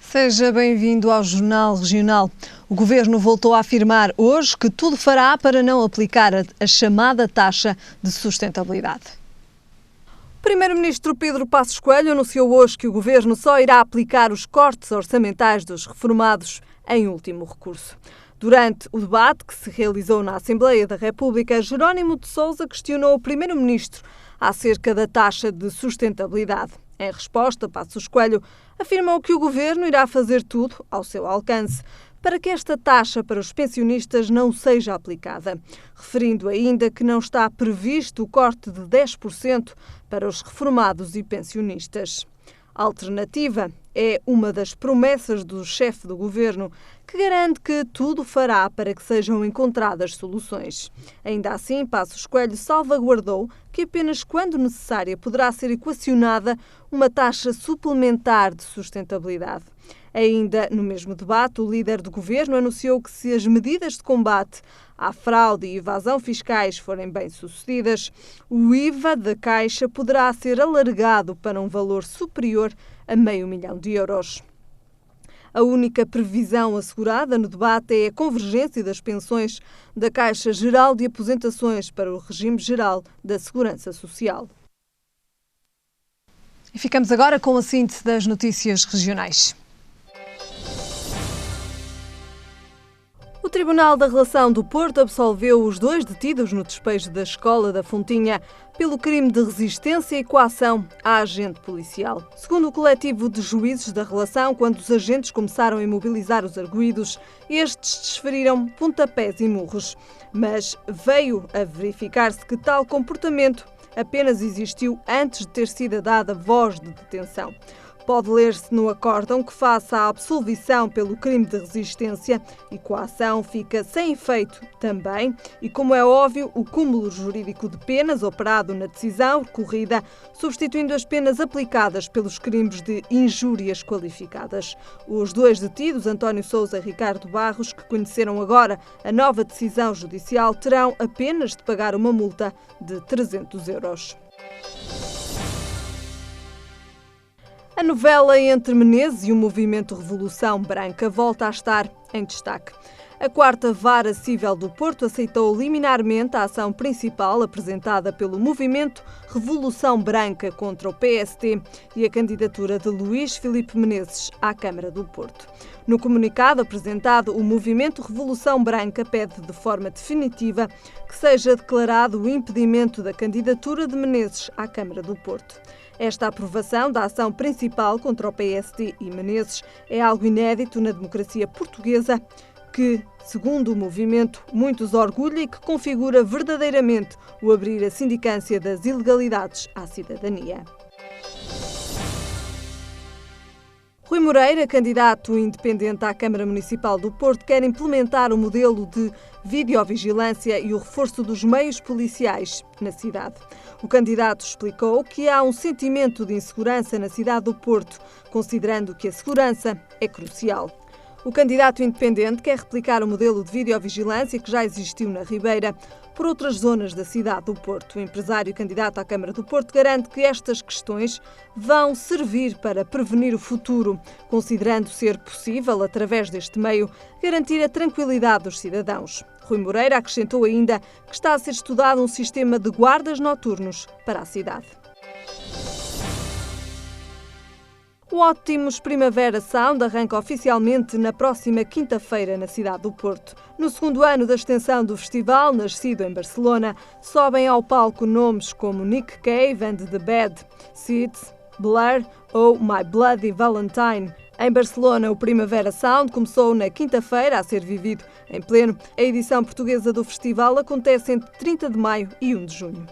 Seja bem-vindo ao Jornal Regional. O Governo voltou a afirmar hoje que tudo fará para não aplicar a chamada taxa de sustentabilidade. O Primeiro-Ministro Pedro Passos Coelho anunciou hoje que o Governo só irá aplicar os cortes orçamentais dos reformados em último recurso. Durante o debate que se realizou na Assembleia da República, Jerónimo de Sousa questionou o Primeiro-Ministro acerca da taxa de sustentabilidade. Em resposta, Passos Coelho afirmou que o Governo irá fazer tudo ao seu alcance para que esta taxa para os pensionistas não seja aplicada, referindo ainda que não está previsto o corte de 10% para os reformados e pensionistas. A alternativa é uma das promessas do chefe do Governo, que garante que tudo fará para que sejam encontradas soluções. Ainda assim, Passos Coelho salvaguardou que apenas quando necessária poderá ser equacionada uma taxa suplementar de sustentabilidade. Ainda no mesmo debate, o líder do Governo anunciou que se as medidas de combate à fraude e evasão fiscais forem bem-sucedidas, o IVA da Caixa poderá ser alargado para um valor superior a €500 milhões. A única previsão assegurada no debate é a convergência das pensões da Caixa Geral de Aposentações para o regime geral da Segurança Social. E ficamos agora com a síntese das notícias regionais. O Tribunal da Relação do Porto absolveu os 2 detidos no despejo da Escola da Fontinha pelo crime de resistência e coação a agente policial. Segundo o coletivo de juízes da relação, quando os agentes começaram a imobilizar os arguidos, estes desferiram pontapés e murros. Mas veio a verificar-se que tal comportamento apenas existiu antes de ter sido dada voz de detenção. Pode ler-se no acórdão que, face à absolvição pelo crime de resistência e coação, fica sem efeito também, e como é óbvio, o cúmulo jurídico de penas operado na decisão recorrida, substituindo as penas aplicadas pelos crimes de injúrias qualificadas. Os 2 detidos, António Sousa e Ricardo Barros, que conheceram agora a nova decisão judicial, terão apenas de pagar uma multa de €300. A novela entre Menezes e o movimento Revolução Branca volta a estar em destaque. A 4ª Vara Cível do Porto aceitou liminarmente a ação principal apresentada pelo movimento Revolução Branca contra o PST e a candidatura de Luís Filipe Menezes à Câmara do Porto. No comunicado apresentado, o movimento Revolução Branca pede de forma definitiva que seja declarado o impedimento da candidatura de Menezes à Câmara do Porto. Esta aprovação da ação principal contra o PST e Menezes é algo inédito na democracia portuguesa que, segundo o movimento, muitos orgulha e que configura verdadeiramente o abrir a sindicância das ilegalidades à cidadania. Rui Moreira, candidato independente à Câmara Municipal do Porto, quer implementar o modelo de videovigilância e o reforço dos meios policiais na cidade. O candidato explicou que há um sentimento de insegurança na cidade do Porto, considerando que a segurança é crucial. O candidato independente quer replicar o modelo de videovigilância que já existiu na Ribeira por outras zonas da cidade do Porto. O empresário candidato à Câmara do Porto garante que estas questões vão servir para prevenir o futuro, considerando ser possível, através deste meio, garantir a tranquilidade dos cidadãos. Rui Moreira acrescentou ainda que está a ser estudado um sistema de guardas noturnos para a cidade. O Ótimos Primavera Sound arranca oficialmente na próxima quinta-feira na cidade do Porto. No 2º ano da extensão do festival, nascido em Barcelona, sobem ao palco nomes como Nick Cave and the Bad Seeds, Blur ou My Bloody Valentine. Em Barcelona, o Primavera Sound começou na quinta-feira a ser vivido em pleno. A edição portuguesa do festival acontece entre 30 de maio e 1 de junho.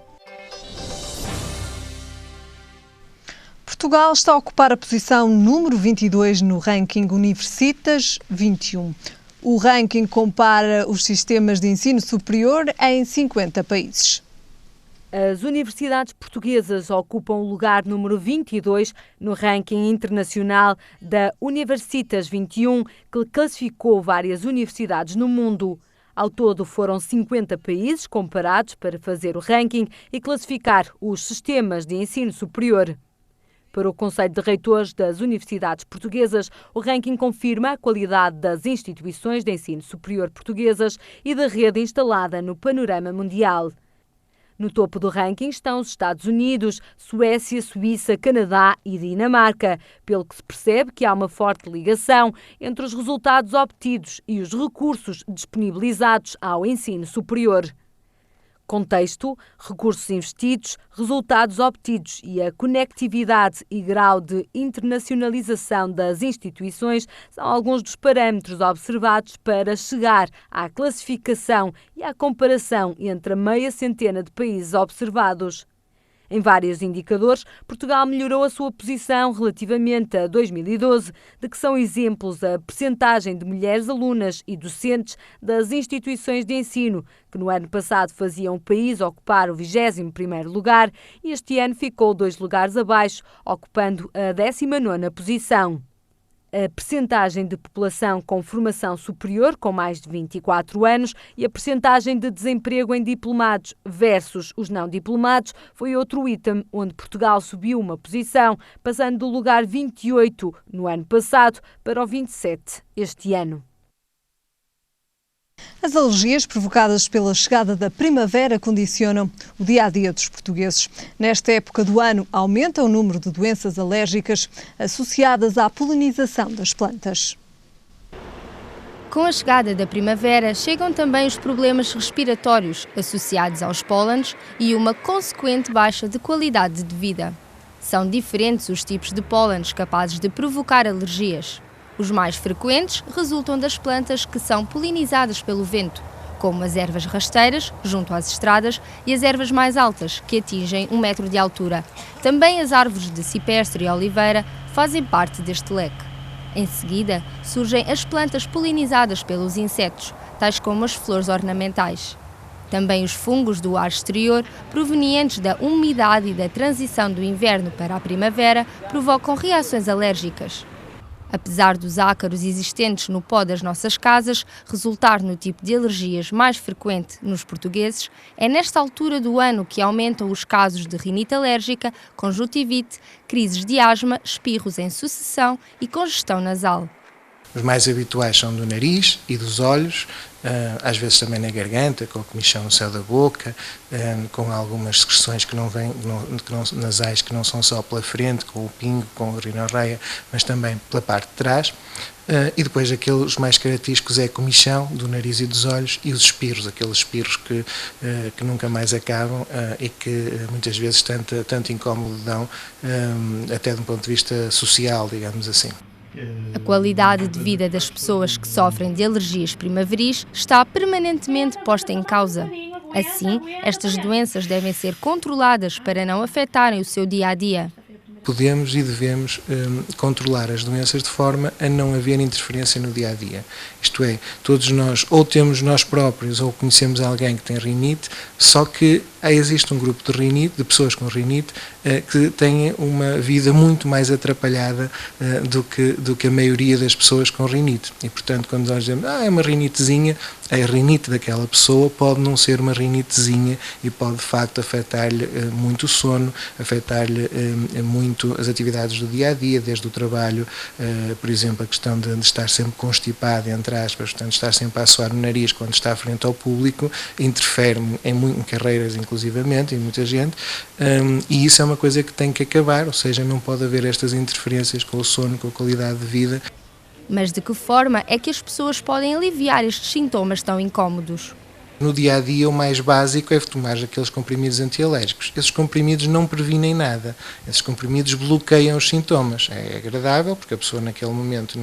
Portugal está a ocupar a posição número 22 no ranking Universitas 21. O ranking compara os sistemas de ensino superior em 50 países. As universidades portuguesas ocupam o lugar número 22 no ranking internacional da Universitas 21, que classificou várias universidades no mundo. Ao todo, foram 50 países comparados para fazer o ranking e classificar os sistemas de ensino superior. Para o Conselho de Reitores das Universidades Portuguesas, o ranking confirma a qualidade das instituições de ensino superior portuguesas e da rede instalada no panorama mundial. No topo do ranking estão os Estados Unidos, Suécia, Suíça, Canadá e Dinamarca, pelo que se percebe que há uma forte ligação entre os resultados obtidos e os recursos disponibilizados ao ensino superior. Contexto, recursos investidos, resultados obtidos e a conectividade e grau de internacionalização das instituições são alguns dos parâmetros observados para chegar à classificação e à comparação entre a meia centena de países observados. Em vários indicadores, Portugal melhorou a sua posição relativamente a 2012, de que são exemplos a percentagem de mulheres alunas e docentes das instituições de ensino, que no ano passado faziam o país ocupar o 21º lugar e este ano ficou 2 lugares abaixo, ocupando a 19ª posição. A percentagem de população com formação superior, com mais de 24 anos, e a percentagem de desemprego em diplomados versus os não diplomados foi outro item onde Portugal subiu uma posição, passando do lugar 28 no ano passado para o 27 este ano. As alergias provocadas pela chegada da primavera condicionam o dia-a-dia dos portugueses. Nesta época do ano, aumenta o número de doenças alérgicas associadas à polinização das plantas. Com a chegada da primavera, chegam também os problemas respiratórios associados aos pólenes e uma consequente baixa de qualidade de vida. São diferentes os tipos de pólenes capazes de provocar alergias. Os mais frequentes resultam das plantas que são polinizadas pelo vento, como as ervas rasteiras, junto às estradas, e as ervas mais altas, que atingem 1 metro de altura. Também as árvores de cipestre e oliveira fazem parte deste leque. Em seguida, surgem as plantas polinizadas pelos insetos, tais como as flores ornamentais. Também os fungos do ar exterior, provenientes da umidade e da transição do inverno para a primavera, provocam reações alérgicas. Apesar dos ácaros existentes no pó das nossas casas resultar no tipo de alergias mais frequente nos portugueses, é nesta altura do ano que aumentam os casos de rinite alérgica, conjuntivite, crises de asma, espirros em sucessão e congestão nasal. Os mais habituais são do nariz e dos olhos, às vezes também na garganta, com a comichão no céu da boca, com algumas secreções nasais que não são só pela frente, com o pingo, com a rinorreia, mas também pela parte de trás. E depois os mais característicos é a comichão do nariz e dos olhos e os espirros, aqueles espirros que nunca mais acabam e que muitas vezes tanto incómodo dão, até de um ponto de vista social, digamos assim. A qualidade de vida das pessoas que sofrem de alergias primaveris está permanentemente posta em causa. Assim, estas doenças devem ser controladas para não afetarem o seu dia-a-dia. Podemos e devemos controlar as doenças de forma a não haver interferência no dia-a-dia. Isto é, todos nós ou temos nós próprios ou conhecemos alguém que tem rinite, só que existe um grupo de pessoas com rinite que têm uma vida muito mais atrapalhada do que a maioria das pessoas com rinite. E, portanto, quando nós dizemos é uma rinitezinha, a rinite daquela pessoa pode não ser uma rinitezinha e pode, de facto, afetar-lhe muito o sono, afetar-lhe muito as atividades do dia-a-dia, desde o trabalho, por exemplo, a questão de estar sempre constipado, entre aspas, portanto, estar sempre a suar no nariz quando está frente ao público, interfere em carreiras, inclusivamente, em muita gente, e isso é uma coisa que tem que acabar, ou seja, não pode haver estas interferências com o sono, com a qualidade de vida. Mas de que forma é que as pessoas podem aliviar estes sintomas tão incómodos? No dia-a-dia, o mais básico é tomar aqueles comprimidos antialérgicos. Esses comprimidos não previnem nada. Esses comprimidos bloqueiam os sintomas. É agradável, porque a pessoa naquele momento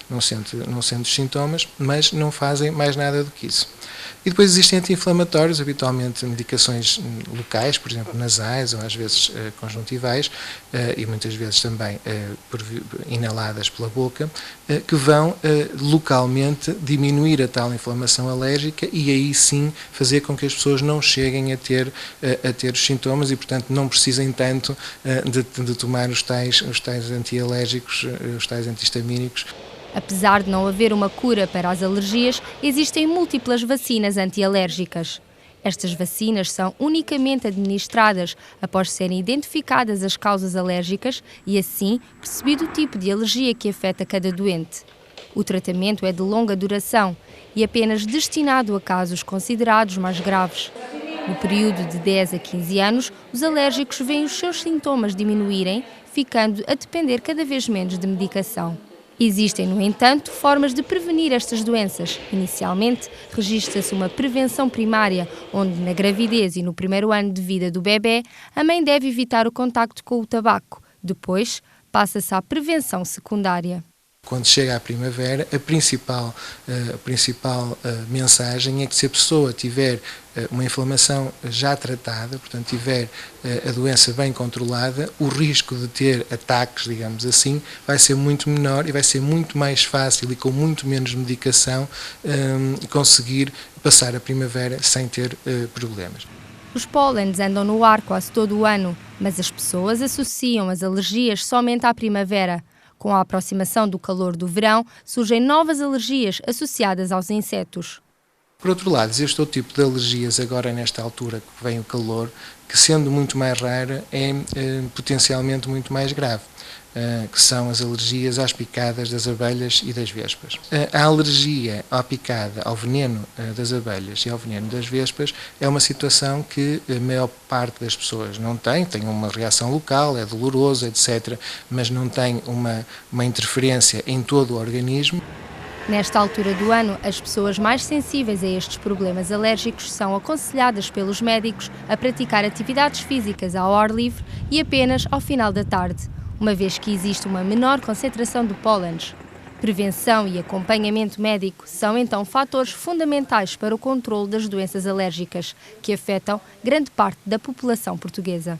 não sente os sintomas, mas não fazem mais nada do que isso. E depois existem anti-inflamatórios, habitualmente medicações locais, por exemplo, nasais ou às vezes conjuntivais, e muitas vezes também inaladas pela boca, que vão localmente diminuir a tal inflamação alérgica e aí sim fazer com que as pessoas não cheguem a ter os sintomas e, portanto, não precisem tanto de tomar os tais antialérgicos, os tais antihistamínicos. Apesar de não haver uma cura para as alergias, existem múltiplas vacinas antialérgicas. Estas vacinas são unicamente administradas após serem identificadas as causas alérgicas e, assim, percebido o tipo de alergia que afeta cada doente. O tratamento é de longa duração e apenas destinado a casos considerados mais graves. No período de 10 a 15 anos, os alérgicos veem os seus sintomas diminuírem, ficando a depender cada vez menos de medicação. Existem, no entanto, formas de prevenir estas doenças. Inicialmente, registra-se uma prevenção primária, onde na gravidez e no primeiro ano de vida do bebê, a mãe deve evitar o contacto com o tabaco. Depois, passa-se à prevenção secundária. Quando chega à primavera, a principal mensagem é que se a pessoa tiver uma inflamação já tratada, portanto tiver a doença bem controlada, o risco de ter ataques, digamos assim, vai ser muito menor e vai ser muito mais fácil e com muito menos medicação conseguir passar a primavera sem ter problemas. Os pólenes andam no ar quase todo o ano, mas as pessoas associam as alergias somente à primavera. Com a aproximação do calor do verão, surgem novas alergias associadas aos insetos. Por outro lado, existe outro tipo de alergias agora nesta altura que vem o calor, que sendo muito mais rara é potencialmente muito mais grave, que são as alergias às picadas das abelhas e das vespas. A alergia à picada, ao veneno das abelhas e ao veneno das vespas é uma situação que a maior parte das pessoas não tem uma reação local, é doloroso, etc., mas não tem uma interferência em todo o organismo. Nesta altura do ano, as pessoas mais sensíveis a estes problemas alérgicos são aconselhadas pelos médicos a praticar atividades físicas ao ar livre e apenas ao final da tarde, uma vez que existe uma menor concentração de pólenes. Prevenção e acompanhamento médico são então fatores fundamentais para o controle das doenças alérgicas, que afetam grande parte da população portuguesa.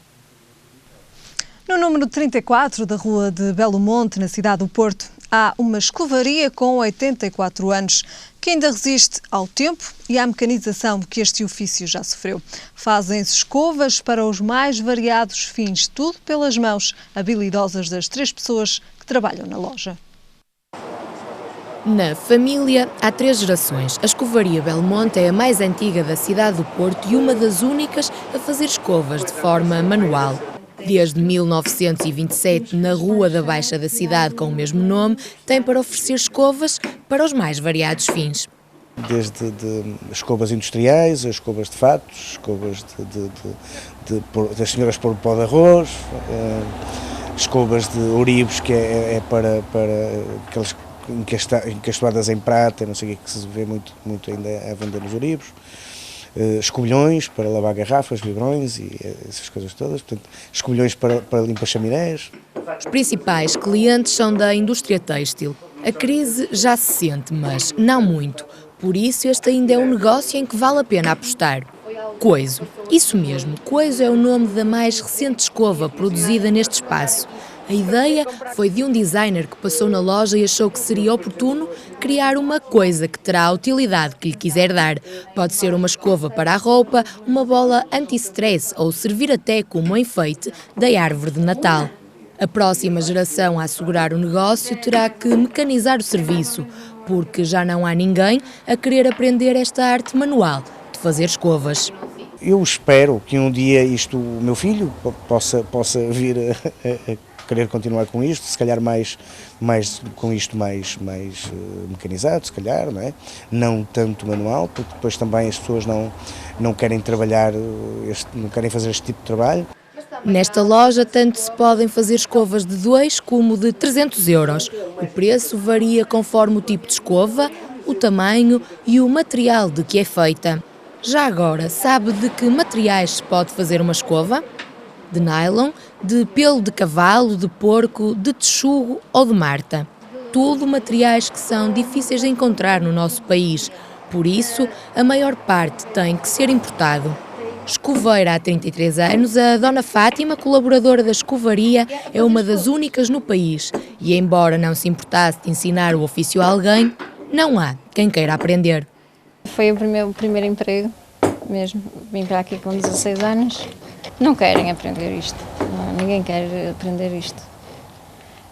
No número 34 da Rua de Belo Monte, na cidade do Porto, há uma escovaria com 84 anos que ainda resiste ao tempo e à mecanização que este ofício já sofreu. Fazem-se escovas para os mais variados fins, tudo pelas mãos habilidosas das 3 pessoas que trabalham na loja. Na família, há 3 gerações. A escovaria Belo Monte é a mais antiga da cidade do Porto e uma das únicas a fazer escovas de forma manual. Desde 1927, na Rua da Baixa da cidade, com o mesmo nome, tem para oferecer escovas para os mais variados fins. Desde escovas industriais, escovas de fatos, escovas das senhoras pôr o pó de arroz, escovas de ouribos, que é para aqueles encastoadas em prata, não sei o que se vê muito ainda a vender nos ouribos. Escobilhões para lavar garrafas, biberões e essas coisas todas, portanto, escobilhões para limpar chaminés. Os principais clientes são da indústria têxtil. A crise já se sente, mas não muito. Por isso, este ainda é um negócio em que vale a pena apostar. Coiso. Isso mesmo, Coiso é o nome da mais recente escova produzida neste espaço. A ideia foi de um designer que passou na loja e achou que seria oportuno criar uma coisa que terá a utilidade que lhe quiser dar. Pode ser uma escova para a roupa, uma bola anti-stress ou servir até como enfeite da árvore de Natal. A próxima geração a assegurar o negócio terá que mecanizar o serviço, porque já não há ninguém a querer aprender esta arte manual de fazer escovas. Eu espero que um dia o meu filho possa vir a querer continuar com isto, se calhar mais com isto mais mecanizado, se calhar, não é? Não tanto manual, porque depois também as pessoas não querem trabalhar, não querem fazer este tipo de trabalho. Nesta loja, tanto se podem fazer escovas de 2 como de 300 euros. O preço varia conforme o tipo de escova, o tamanho e o material de que é feita. Já agora, sabe de que materiais se pode fazer uma escova? De nylon, de pelo de cavalo, de porco, de texugo ou de marta. Tudo materiais que são difíceis de encontrar no nosso país. Por isso, a maior parte tem que ser importado. Escoveira há 33 anos, a Dona Fátima, colaboradora da escovaria, é uma das únicas no país. E embora não se importasse de ensinar o ofício a alguém, não há quem queira aprender. Foi o meu primeiro emprego mesmo. Vim para aqui com 16 anos. Não querem aprender isto. Ninguém quer aprender isto.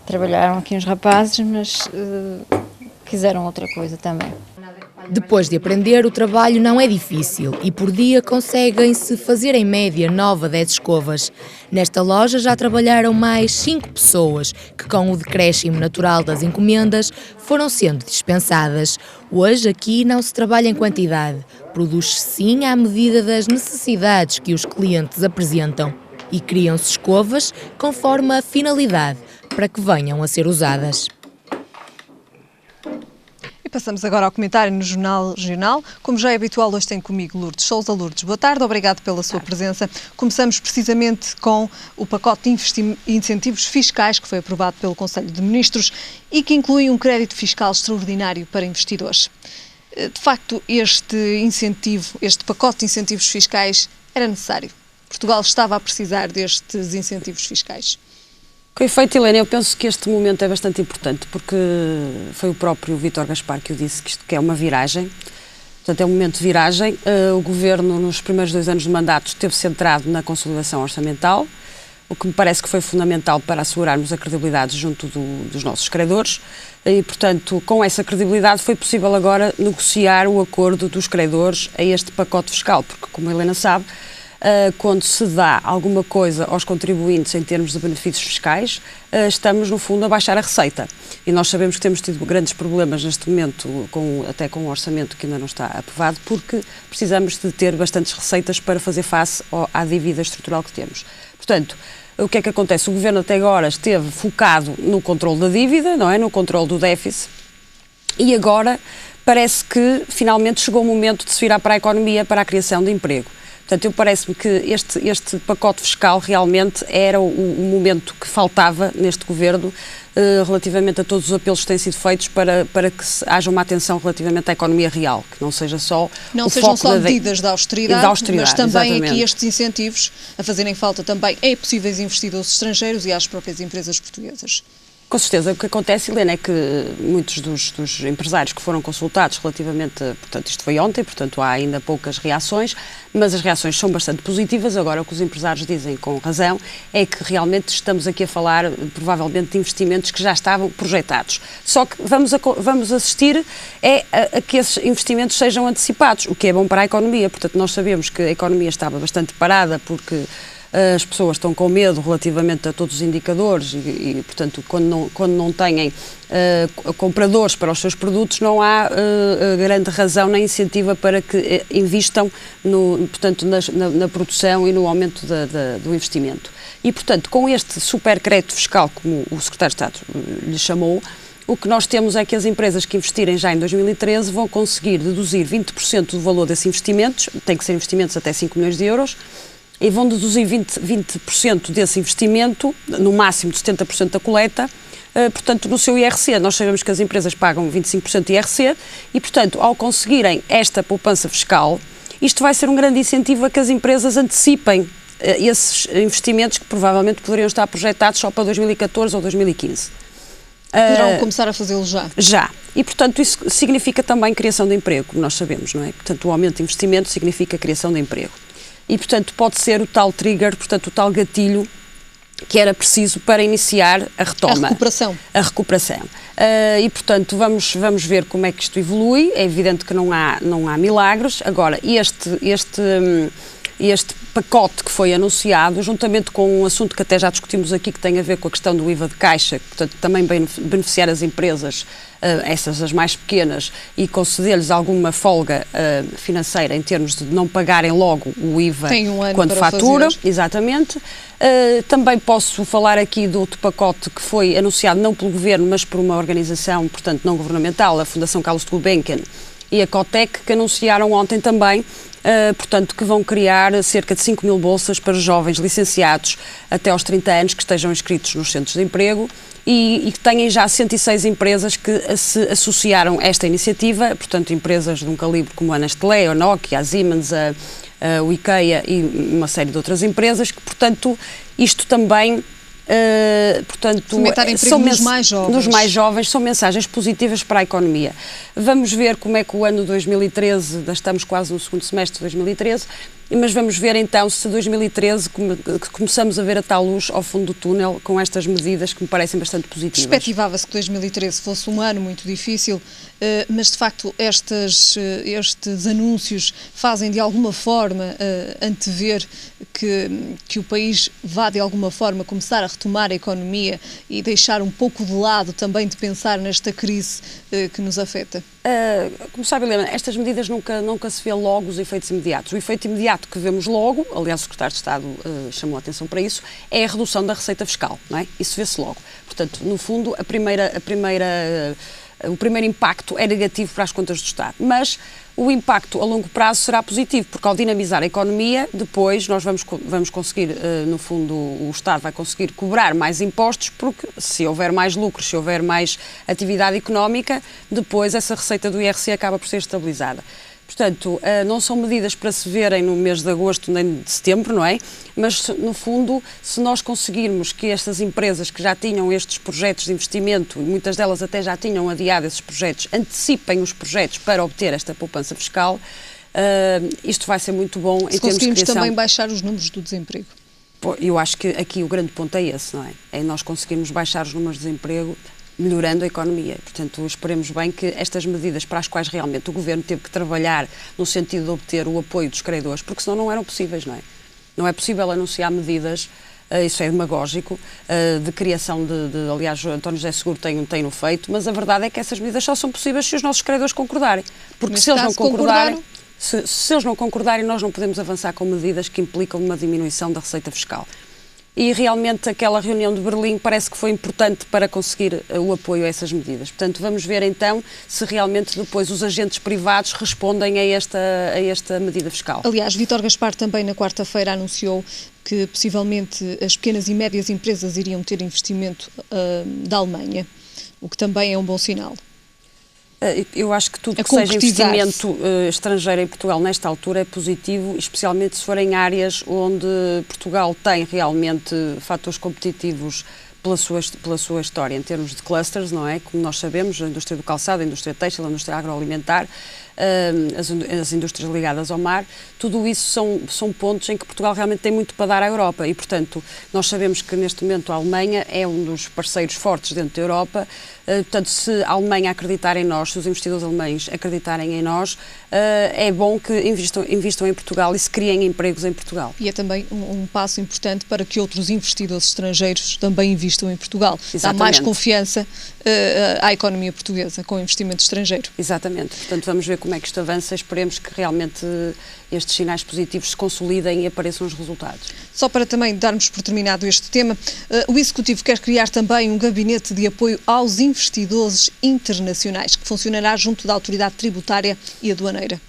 Trabalharam aqui uns rapazes, mas quiseram outra coisa também. Depois de aprender, o trabalho não é difícil e por dia conseguem-se fazer em média 9 a 10 escovas. Nesta loja já trabalharam mais 5 pessoas que, com o decréscimo natural das encomendas, foram sendo dispensadas. Hoje aqui não se trabalha em quantidade, produz-se sim à medida das necessidades que os clientes apresentam e criam-se escovas conforme a finalidade para que venham a ser usadas. Passamos agora ao comentário no Jornal Regional. Como já é habitual, hoje tem comigo Lourdes Sousa. Lourdes, boa tarde, obrigado pela sua presença. Começamos precisamente com o pacote de incentivos fiscais que foi aprovado pelo Conselho de Ministros e que inclui um crédito fiscal extraordinário para investidores. De facto, este pacote de incentivos fiscais era necessário. Portugal estava a precisar destes incentivos fiscais. Com efeito, Helena, eu penso que este momento é bastante importante porque foi o próprio Vítor Gaspar que o disse, que isto é uma viragem. Portanto, é um momento de viragem. O Governo, nos primeiros 2 anos de mandato, esteve centrado na consolidação orçamental, o que me parece que foi fundamental para assegurarmos a credibilidade junto dos nossos credores. E, portanto, com essa credibilidade foi possível agora negociar o acordo dos credores a este pacote fiscal, porque, como a Helena sabe, quando se dá alguma coisa aos contribuintes em termos de benefícios fiscais, estamos, no fundo, a baixar a receita. E nós sabemos que temos tido grandes problemas neste momento, até com um orçamento que ainda não está aprovado, porque precisamos de ter bastantes receitas para fazer face à dívida estrutural que temos. Portanto, o que é que acontece? O Governo até agora esteve focado no controle da dívida, não é? No controle do déficit, e agora parece que finalmente chegou o momento de se virar para a economia, para a criação de emprego. Portanto, parece-me que este pacote fiscal realmente era o momento que faltava neste Governo relativamente a todos os apelos que têm sido feitos para que haja uma atenção relativamente à economia real, que não seja só não sejam só medidas de austeridade, mas também exatamente. Aqui estes incentivos a fazerem falta também a possíveis investidores estrangeiros e às próprias empresas portuguesas. Com certeza, o que acontece, Helena, é que muitos dos empresários que foram consultados relativamente, portanto, isto foi ontem, portanto há ainda poucas reações, mas as reações são bastante positivas. Agora o que os empresários dizem com razão é que realmente estamos aqui a falar provavelmente de investimentos que já estavam projetados. Só que vamos assistir a que esses investimentos sejam antecipados, o que é bom para a economia. Portanto, nós sabemos que a economia estava bastante parada porque as pessoas estão com medo relativamente a todos os indicadores e portanto, quando não têm compradores para os seus produtos, não há grande razão nem incentiva para que invistam portanto, na produção e no aumento do investimento. E, portanto, com este supercrédito fiscal, como o Secretário de Estado lhe chamou, o que nós temos é que as empresas que investirem já em 2013 vão conseguir deduzir 20% do valor desses investimentos, tem que ser investimentos até 5 milhões de euros, e vão deduzir 20% desse investimento, no máximo de 70% da coleta, portanto, no seu IRC. Nós sabemos que as empresas pagam 25% de IRC e, portanto, ao conseguirem esta poupança fiscal, isto vai ser um grande incentivo a que as empresas antecipem esses investimentos que provavelmente poderiam estar projetados só para 2014 ou 2015. Poderão começar a fazê-lo já? Já. E, portanto, isso significa também criação de emprego, como nós sabemos, não é? Portanto, o aumento de investimento significa criação de emprego. E, portanto, pode ser o tal trigger, portanto, o tal gatilho que era preciso para iniciar a retoma. A recuperação. E, portanto, vamos ver como é que isto evolui. É evidente que não há milagres. Agora, este pacote que foi anunciado, juntamente com um assunto que até já discutimos aqui, que tem a ver com a questão do IVA de caixa, que, portanto, também beneficiar as empresas, essas as mais pequenas, e conceder-lhes alguma folga financeira em termos de não pagarem logo o IVA quando faturam. Exatamente. Também posso falar aqui do outro pacote que foi anunciado não pelo Governo, mas por uma organização, portanto, não governamental, a Fundação Carlos de Gulbenkian e a Cotec, que anunciaram ontem também, portanto, que vão criar cerca de 5 mil bolsas para jovens licenciados até aos 30 anos que estejam inscritos nos centros de emprego e que têm já 106 empresas que se associaram a esta iniciativa, portanto, empresas de um calibre como a Nestlé, a Nokia, a Siemens, o IKEA e uma série de outras empresas, que, portanto, isto também... portanto, nos mais jovens são mensagens positivas para a economia. Vamos ver como é que o ano 2013, estamos quase no segundo semestre de 2013, mas vamos ver então se 2013 começamos a ver a tal luz ao fundo do túnel com estas medidas que me parecem bastante positivas. Perspectivava-se que 2013 fosse um ano muito difícil, mas de facto estes anúncios fazem de alguma forma antever que o país vá de alguma forma começar a retomar a economia e deixar um pouco de lado também de pensar nesta crise que nos afeta? Como sabe, Helena, estas medidas nunca se vê logo os efeitos imediatos. O efeito imediato que vemos logo, aliás o Secretário de Estado chamou a atenção para isso, é a redução da receita fiscal, não é? Isso vê-se logo. Portanto, no fundo, o primeiro impacto é negativo para as contas do Estado, mas o impacto a longo prazo será positivo, porque ao dinamizar a economia, depois nós vamos conseguir, no fundo, o Estado vai conseguir cobrar mais impostos, porque se houver mais lucros, se houver mais atividade económica, depois essa receita do IRC acaba por ser estabilizada. Portanto, não são medidas para se verem no mês de agosto nem de setembro, não é? Mas, no fundo, se nós conseguirmos que estas empresas que já tinham estes projetos de investimento, e muitas delas até já tinham adiado esses projetos, antecipem os projetos para obter esta poupança fiscal, isto vai ser muito bom em termos de criação. Conseguimos também baixar os números do desemprego? Eu acho que aqui o grande ponto é esse, não é? É nós conseguirmos baixar os números de desemprego, melhorando a economia. Portanto, esperemos bem que estas medidas para as quais realmente o Governo teve que trabalhar no sentido de obter o apoio dos credores, porque senão não eram possíveis, não é? Não é possível anunciar medidas, isso é demagógico, de criação aliás, o António José Seguro tem-no feito, mas a verdade é que essas medidas só são possíveis se os nossos credores concordarem. Porque se eles não concordarem, se eles não concordarem, nós não podemos avançar com medidas que implicam uma diminuição da receita fiscal. E realmente aquela reunião de Berlim parece que foi importante para conseguir o apoio a essas medidas. Portanto, vamos ver então se realmente depois os agentes privados respondem a esta medida fiscal. Aliás, Vítor Gaspar também na quarta-feira anunciou que possivelmente as pequenas e médias empresas iriam ter investimento da Alemanha, o que também é um bom sinal. Eu acho que tudo que seja investimento estrangeiro em Portugal nesta altura é positivo, especialmente se for em áreas onde Portugal tem realmente fatores competitivos pela sua história, em termos de clusters, não é? Como nós sabemos, a indústria do calçado, a indústria têxtil, a indústria agroalimentar, as indústrias ligadas ao mar, tudo isso são pontos em que Portugal realmente tem muito para dar à Europa e, portanto, nós sabemos que neste momento a Alemanha é um dos parceiros fortes dentro da Europa, portanto, se a Alemanha acreditar em nós, se os investidores alemães acreditarem em nós, é bom que investam em Portugal e se criem empregos em Portugal. E é também um passo importante para que outros investidores estrangeiros também investam em Portugal. Exatamente. Dá mais confiança à economia portuguesa com o investimento estrangeiro. Exatamente. Portanto, vamos ver como é que isto avança. Esperemos que realmente estes sinais positivos se consolidem e apareçam os resultados. Só para também darmos por terminado este tema, o Executivo quer criar também um gabinete de apoio aos investidores internacionais, que funcionará junto da Autoridade Tributária e Aduaneira.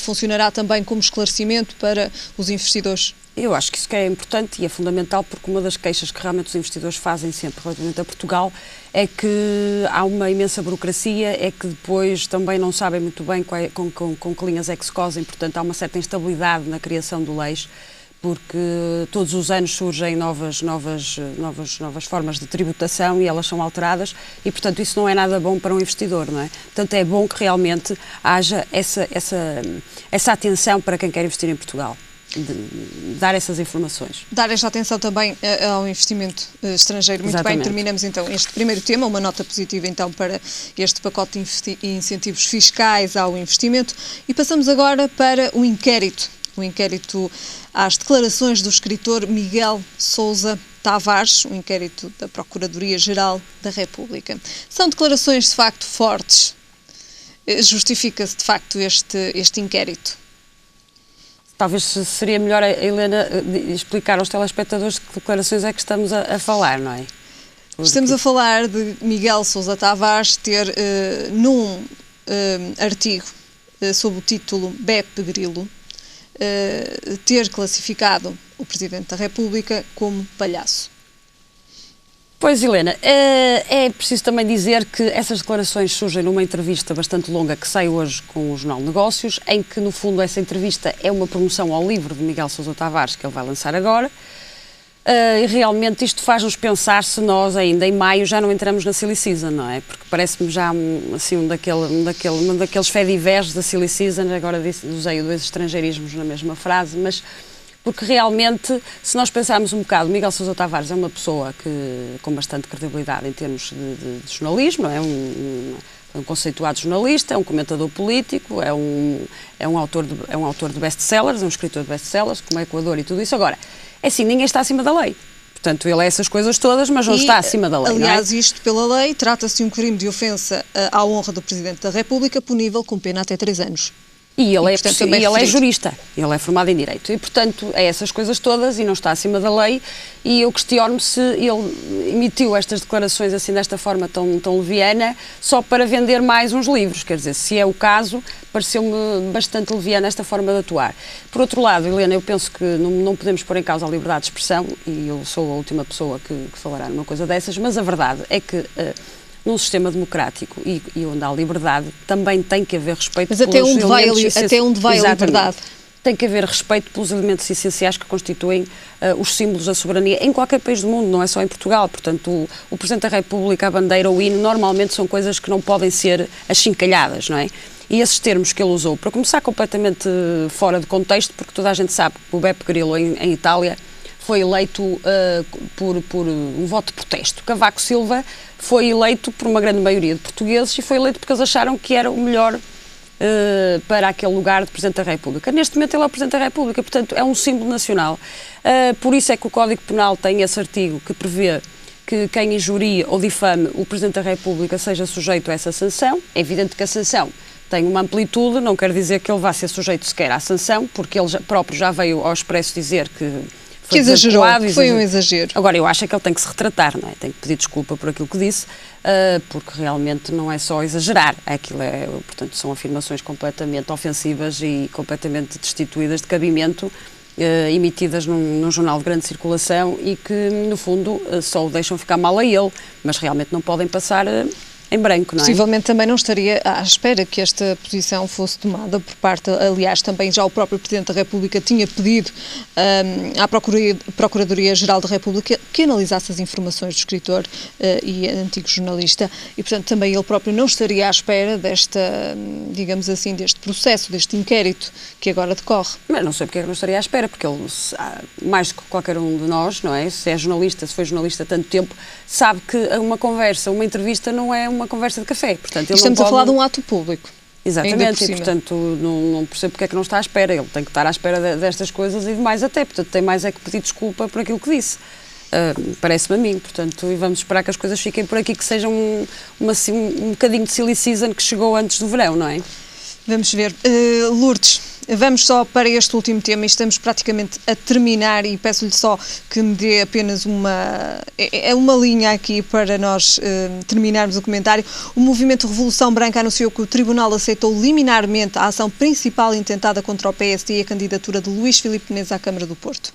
Funcionará também como esclarecimento para os investidores? Eu acho que isso que é importante e é fundamental, porque uma das queixas que realmente os investidores fazem sempre relativamente a Portugal é que há uma imensa burocracia, é que depois também não sabem muito bem com que linhas é que se cosem, portanto há uma certa instabilidade na criação do leis, porque todos os anos surgem novas formas de tributação e elas são alteradas e, portanto, isso não é nada bom para um investidor, não é? Portanto, é bom que realmente haja essa atenção para quem quer investir em Portugal. De dar essas informações. Dar esta atenção também ao investimento estrangeiro. Muito Exatamente. Bem, terminamos então este primeiro tema, uma nota positiva então para este pacote de incentivos fiscais ao investimento e passamos agora para o inquérito às declarações do escritor Miguel Sousa Tavares, um inquérito da Procuradoria-Geral da República. São declarações de facto fortes. Justifica-se de facto este inquérito? Talvez seria melhor a Helena explicar aos telespectadores de que declarações é que estamos a falar, não é? Estamos a falar de Miguel Sousa Tavares ter, num artigo sob o título Beppe Grillo, ter classificado o Presidente da República como palhaço. Pois, Helena, é preciso também dizer que essas declarações surgem numa entrevista bastante longa que sai hoje com o Jornal Negócios, em que, no fundo, essa entrevista é uma promoção ao livro de Miguel Sousa Tavares, que ele vai lançar agora. E realmente isto faz-nos pensar se nós ainda em maio já não entramos na silly season, não é? Porque parece-me já um daqueles fediveres da silly season, agora usei dois estrangeirismos na mesma frase, mas porque realmente, se nós pensarmos um bocado, Miguel Sousa Tavares é uma pessoa com bastante credibilidade em termos de jornalismo, não é? Um conceituado jornalista, é um comentador político, é um autor de best-sellers, é um escritor de best-sellers, como é Equador e tudo isso. Agora, é assim, ninguém está acima da lei. Portanto, ele é essas coisas todas, mas não está acima da lei, aliás, não é? isto pela lei, trata-se de um crime de ofensa à honra do Presidente da República, punível com pena até 3 anos. E ele é jurista, ele é formado em Direito e, portanto, é essas coisas todas e não está acima da lei e eu questiono-me se ele emitiu estas declarações assim desta forma tão leviana só para vender mais uns livros, quer dizer, se é o caso, pareceu-me bastante leviana esta forma de atuar. Por outro lado, Helena, eu penso que não podemos pôr em causa a liberdade de expressão e eu sou a última pessoa que falará numa coisa dessas, mas a verdade é que num sistema democrático e onde há liberdade, também tem que haver respeito pelos elementos essenciais. Até onde vai a liberdade? Tem que haver respeito pelos elementos essenciais que constituem os símbolos da soberania em qualquer país do mundo, não é só em Portugal. Portanto, o Presidente da República, a bandeira, o hino, normalmente são coisas que não podem ser achincalhadas, não é? E esses termos que ele usou, para começar completamente fora de contexto, porque toda a gente sabe que o Beppe Grillo, em Itália, foi eleito por um voto de protesto. Cavaco Silva foi eleito por uma grande maioria de portugueses e foi eleito porque eles acharam que era o melhor para aquele lugar de Presidente da República. Neste momento ele é o Presidente da República, portanto é um símbolo nacional. Por isso é que o Código Penal tem esse artigo que prevê que quem injurie ou difame o Presidente da República seja sujeito a essa sanção. É evidente que a sanção tem uma amplitude, não quer dizer que ele vá ser sujeito sequer à sanção, porque ele próprio já veio ao expresso dizer que exagerou, foi um exagero. Agora, eu acho que ele tem que se retratar, não é? Tem que pedir desculpa por aquilo que disse, porque realmente não é só exagerar. Portanto, são afirmações completamente ofensivas e completamente destituídas de cabimento, emitidas num jornal de grande circulação e que, no fundo, só o deixam ficar mal a ele, mas realmente não podem passar em branco, não é? Possivelmente também não estaria à espera que esta posição fosse tomada por parte, aliás, também já o próprio Presidente da República tinha pedido à Procuradoria-Geral da República que analisasse as informações do escritor e antigo jornalista e, portanto, também ele próprio não estaria à espera desta, digamos assim, deste processo, deste inquérito que agora decorre. Mas não sei porque é que não estaria à espera, porque ele, mais do que qualquer um de nós, não é? Se é jornalista, se foi jornalista há tanto tempo, sabe que uma conversa, uma entrevista não é uma conversa de café. Portanto, ele estamos a falar de um ato público. Exatamente, e portanto não percebo porque é que não está à espera. Ele tem que estar à espera destas coisas e de mais até. Portanto, tem mais é que pedir desculpa por aquilo que disse. Parece-me a mim, portanto, e vamos esperar que as coisas fiquem por aqui, que seja um bocadinho de silly season que chegou antes do verão, não é? Vamos ver. Lourdes, vamos só para este último tema e estamos praticamente a terminar e peço-lhe só que me dê apenas uma linha aqui para nós terminarmos o comentário. O Movimento Revolução Branca anunciou que o Tribunal aceitou liminarmente a ação principal intentada contra o PSD e a candidatura de Luís Filipe Menezes à Câmara do Porto.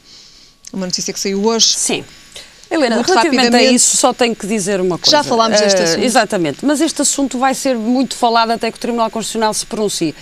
Uma notícia que saiu hoje. Sim. Helena, relativamente a isso, só tenho que dizer uma coisa. Já falámos deste assunto. Exatamente, mas este assunto vai ser muito falado até que o Tribunal Constitucional se pronuncie.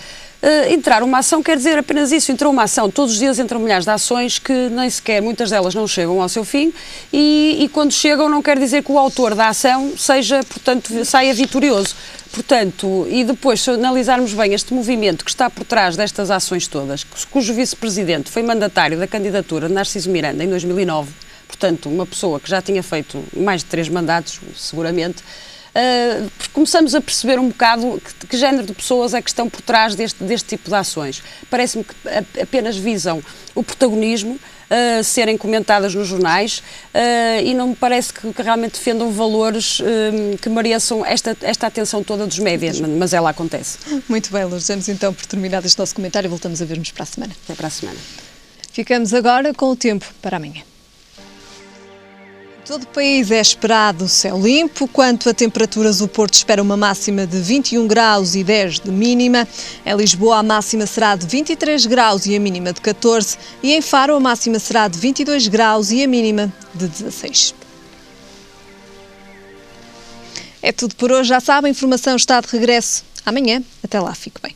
Entrar uma ação quer dizer apenas isso, entrou uma ação. Todos os dias entram milhares de ações que nem sequer, muitas delas não chegam ao seu fim e quando chegam não quer dizer que o autor da ação saia vitorioso. Portanto, e depois, se analisarmos bem este movimento que está por trás destas ações todas, cujo vice-presidente foi mandatário da candidatura de Narciso Miranda em 2009, portanto, uma pessoa que já tinha feito mais de 3 mandatos, seguramente, começamos a perceber um bocado que género de pessoas é que estão por trás deste tipo de ações. Parece-me que apenas visam o protagonismo, serem comentadas nos jornais e não me parece que realmente defendam valores que mereçam esta atenção toda dos médias, mas ela acontece. Muito bem, Lourdes, damos então por terminado este nosso comentário e voltamos a ver-nos para a semana. Até para a semana. Ficamos agora com o tempo para amanhã. Todo o país é esperado céu limpo. Quanto a temperaturas, o Porto espera uma máxima de 21 graus e 10 de mínima. Em Lisboa, a máxima será de 23 graus e a mínima de 14. E em Faro, a máxima será de 22 graus e a mínima de 16. É tudo por hoje. Já sabem, a informação está de regresso amanhã. Até lá, fique bem.